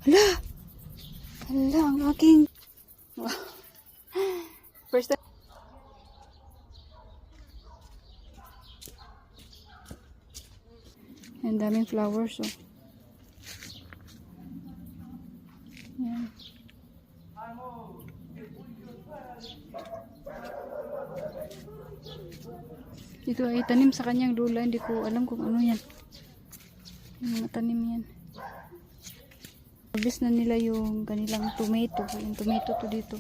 Hala! Hala, ang aking... First time. Ang daming flowers, oh. Yan. Ito ay tanim sa kanyang lula. Hindi ko alam kung ano yan. Yung mga tanim yan. Harvest na nila yung kanilang tomato. Yung tomato to dito.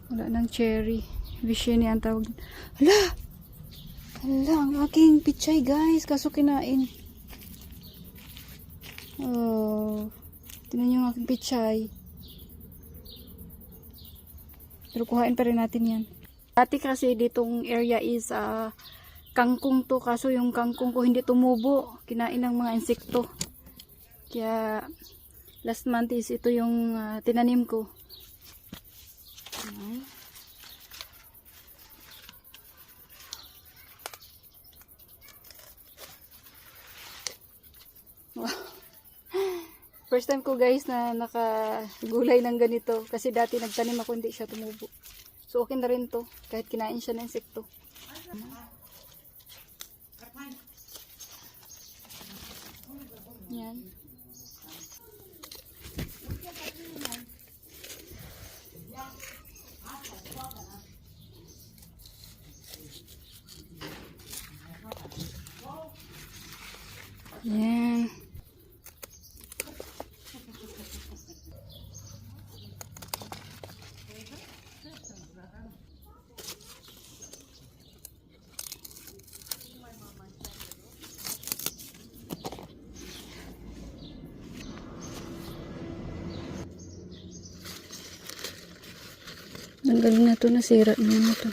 Wala nang cherry. Vishini ang tawag. Hala! Hala, ang aking pichay guys. Kaso kinain. Oh. Tingnan nyo ang aking pichay. Pero kuhain pa rin natin yan. Dati kasi ditong area is kangkong to. Kaso yung kangkong ko hindi tumubo. Kinain ng mga insekto. Kaya last month is ito yung tinanim ko. Ayan. Wow. First time ko guys na nakagulay ng ganito. Kasi dati nagtanim ako, hindi siya tumubo. So okay na rin to. Kahit kinain siya ng insekto. Yan. Yan. Tanggalin na to, nasira na to.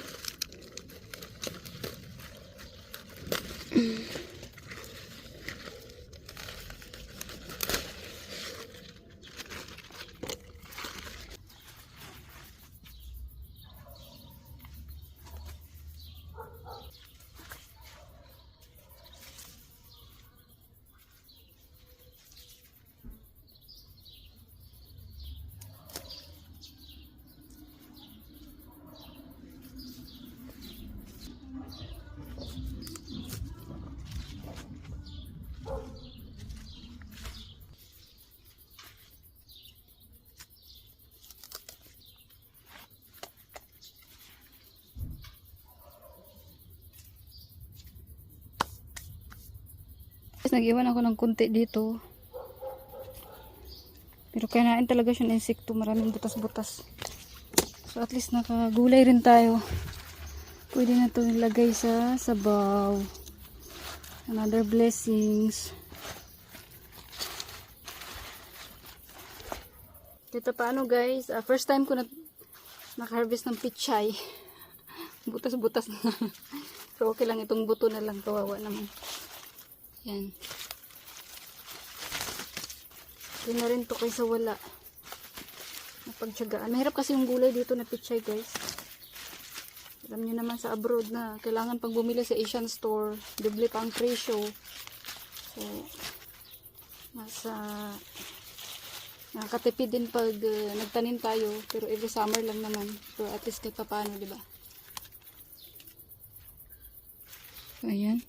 Nag-iwan ako ng kunti dito. Pero kainain talaga siya ng insekto. Maraming butas-butas. So at least nakagulay rin tayo. Pwede na ito nilagay sa sabaw. Another blessings. Dito paano guys. First time ko na naka-harvest ng pichay. Butas-butas na. So okay lang itong buto na lang. Kawawa naman. Yan. Yun na rin to kaysa wala. Napagtsagaan. Mahirap kasi yung gulay dito na pichay guys. Alam nyo naman sa abroad na kailangan pag bumili sa Asian store, doble pa ang presyo. So, mas nakakatipid din pag nagtanim tayo. Pero every summer lang naman. So at least kahit pa paano, diba? So, ayan.